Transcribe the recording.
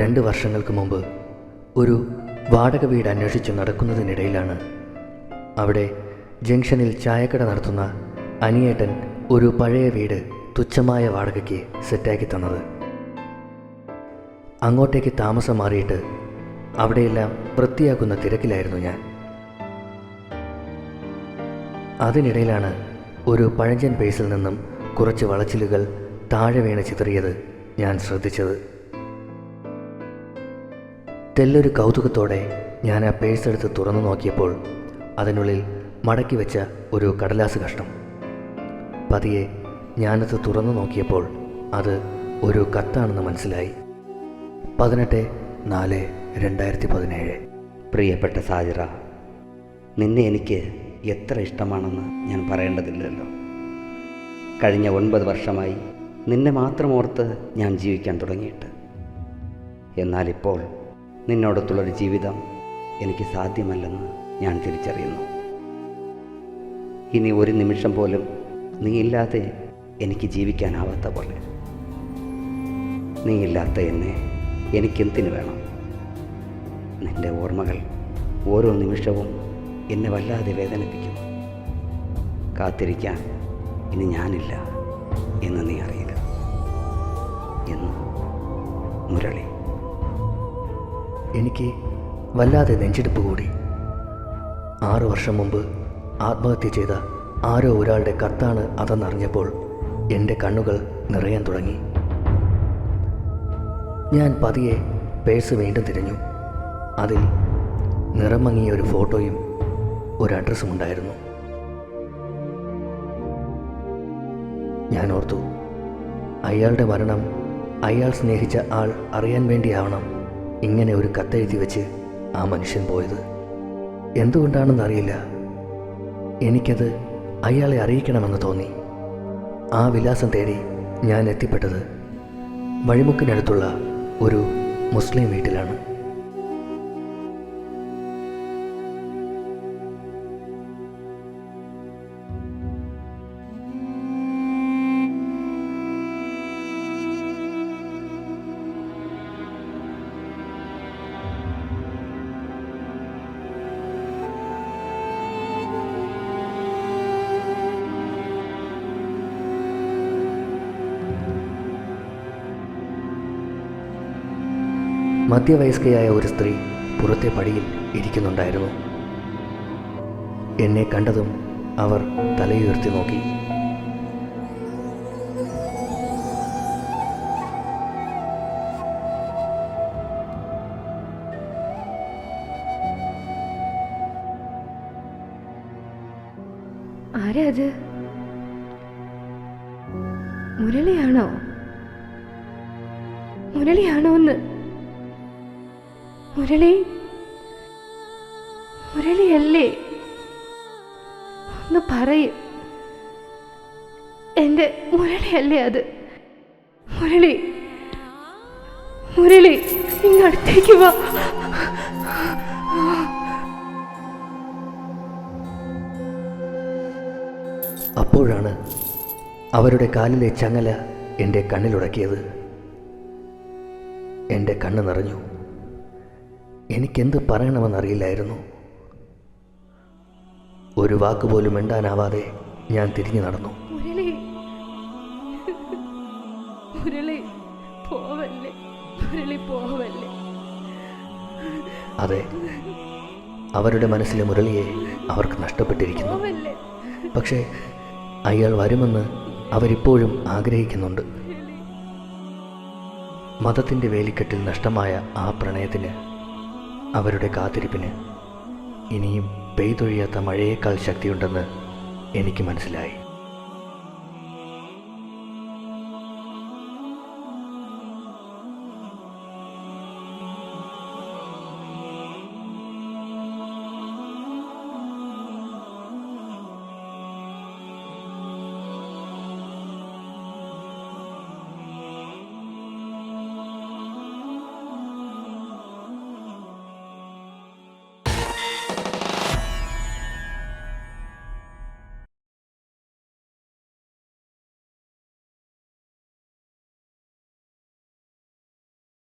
2 വർഷങ്ങൾക്ക് മുമ്പ് ഒരു വാടക വീട് അന്വേഷിച്ച് നടക്കുന്നതിനിടയിലാണ് അവിടെ ജംഗ്ഷനിൽ ചായക്കട നടത്തുന്ന അനിയേട്ടൻ ഒരു പഴയ വീട് തുച്ഛമായ വാടകയ്ക്ക് സെറ്റാക്കി തന്നത്. അങ്ങോട്ടേക്ക് താമസം മാറിയിട്ട് അവിടെയെല്ലാം വൃത്തിയാക്കുന്ന തിരക്കിലായിരുന്നു ഞാൻ. അതിനിടയിലാണ് ഒരു പഴഞ്ചൻ പേഴ്സിൽ നിന്നും കുറച്ച് വളച്ചിലുകൾ താഴെ വീണ് ചിതറിയത് ഞാൻ ശ്രദ്ധിച്ചത്. തെല്ലൊരു കൗതുകത്തോടെ ഞാൻ ആ പേഴ്സ് എടുത്ത് തുറന്നു നോക്കിയപ്പോൾ അതിനുള്ളിൽ മടക്കി വെച്ച ഒരു കടലാസ് കഷ്ണം. പതിയെ ഞാനത് തുറന്നു നോക്കിയപ്പോൾ അത് ഒരു കത്താണെന്ന് മനസ്സിലായി. 18/4/2017. പ്രിയപ്പെട്ട സാജിറ, നിന്നെ എനിക്ക് എത്ര ഇഷ്ടമാണെന്ന് ഞാൻ പറയേണ്ടതില്ലല്ലോ. കഴിഞ്ഞ 9 വർഷമായി നിന്നെ മാത്രം ഓർത്ത് ഞാൻ ജീവിക്കാൻ തുടങ്ങിയിട്ട്. എന്നാലിപ്പോൾ നിന്നോടൊത്തുള്ളൊരു ജീവിതം എനിക്ക് സാധ്യമല്ലെന്ന് ഞാൻ തിരിച്ചറിയുന്നു. ഇനി ഒരു നിമിഷം പോലും നീയില്ലാതെ എനിക്ക് ജീവിക്കാനാവാത്ത പോലെ. നീയില്ലാത്ത എന്നെ എനിക്കെന്തിനു വേണം? നിൻ്റെ ഓർമ്മകൾ ഓരോ നിമിഷവും എന്നെ വല്ലാതെ വേദനിപ്പിക്കുന്നു. കാത്തിരിക്കാൻ ഇനി ഞാനില്ല എന്ന് നീ അറിയുക. എന്ന് മുരളി. എനിക്ക് വല്ലാതെ നെഞ്ചെടുപ്പ് കൂടി. 6 വർഷം മുമ്പ് ആത്മഹത്യ ചെയ്ത ആരോ ഒരാളുടെ കത്താണ് അതെന്നറിഞ്ഞപ്പോൾ എൻ്റെ കണ്ണുകൾ നിറയാൻ തുടങ്ങി. ഞാൻ പതിയെ പേഴ്സ് വീണ്ടും തിരഞ്ഞു. അതിൽ നിറം മങ്ങിയ ഒരു ഫോട്ടോയും ഒരു അഡ്രസ്സും ഉണ്ടായിരുന്നു. ഞാൻ ഓർത്തു, അയാളുടെ മരണം അയാൾ സ്നേഹിച്ച ആൾ അറിയാൻ വേണ്ടിയാവണം ഇങ്ങനെ ഒരു കത്തെഴുതി വെച്ച് ആ മനുഷ്യൻ പോയത്. എന്തുകൊണ്ടാണെന്നറിയില്ല, എനിക്കത് അയാളെ അറിയിക്കണമെന്ന് തോന്നി. ആ വിലാസം തേടി ഞാൻ എത്തിപ്പെട്ടത് വഴിമുക്കിനടുത്തുള്ള ഒരു മുസ്ലിം വീട്ടിലാണ്. മധ്യവയസ്കയായ ഒരു സ്ത്രീ പുറത്തെ പടിയിൽ ഇരിക്കുന്നുണ്ടായിരുന്നു. എന്നെ കണ്ടതും അവർ തലയുയർത്തി നോക്കി. ആരാ അത്? മുരളിയാണോ? മുരളിയാണോന്ന്? മുരളിയല്ലേ? ഒന്ന് പറയ്. എൻ്റെ മുരളിയല്ലേ അത്? മുരളി ഇങ്ങടുത്തേക്ക് വാ. അപ്പോഴാണ് അവരുടെ കാലിലെ ചങ്ങല എൻ്റെ കണ്ണിലുടക്കിയത്. എൻ്റെ കണ്ണ് നിറഞ്ഞു. എനിക്കെന്ത് പറയണമെന്നറിയില്ലായിരുന്നു. ഒരു വാക്കുപോലും മിണ്ടാനാവാതെ ഞാൻ തിരിഞ്ഞു നടന്നു. അതെ, അവരുടെ മനസ്സിലെ മുരളിയെ അവർക്ക് നഷ്ടപ്പെട്ടിരിക്കുന്നു. പക്ഷേ അയാൾ വരുമെന്ന് അവരിപ്പോഴും ആഗ്രഹിക്കുന്നുണ്ട്. മതത്തിൻ്റെ വേലിക്കെട്ടിൽ നഷ്ടമായ ആ പ്രണയത്തിന്, അവരുടെ കാത്തിരിപ്പിന് ഇനിയും പെയ്തൊഴിയാത്ത മഴയേക്കാൾ ശക്തിയുണ്ടെന്ന് എനിക്ക് മനസ്സിലായി.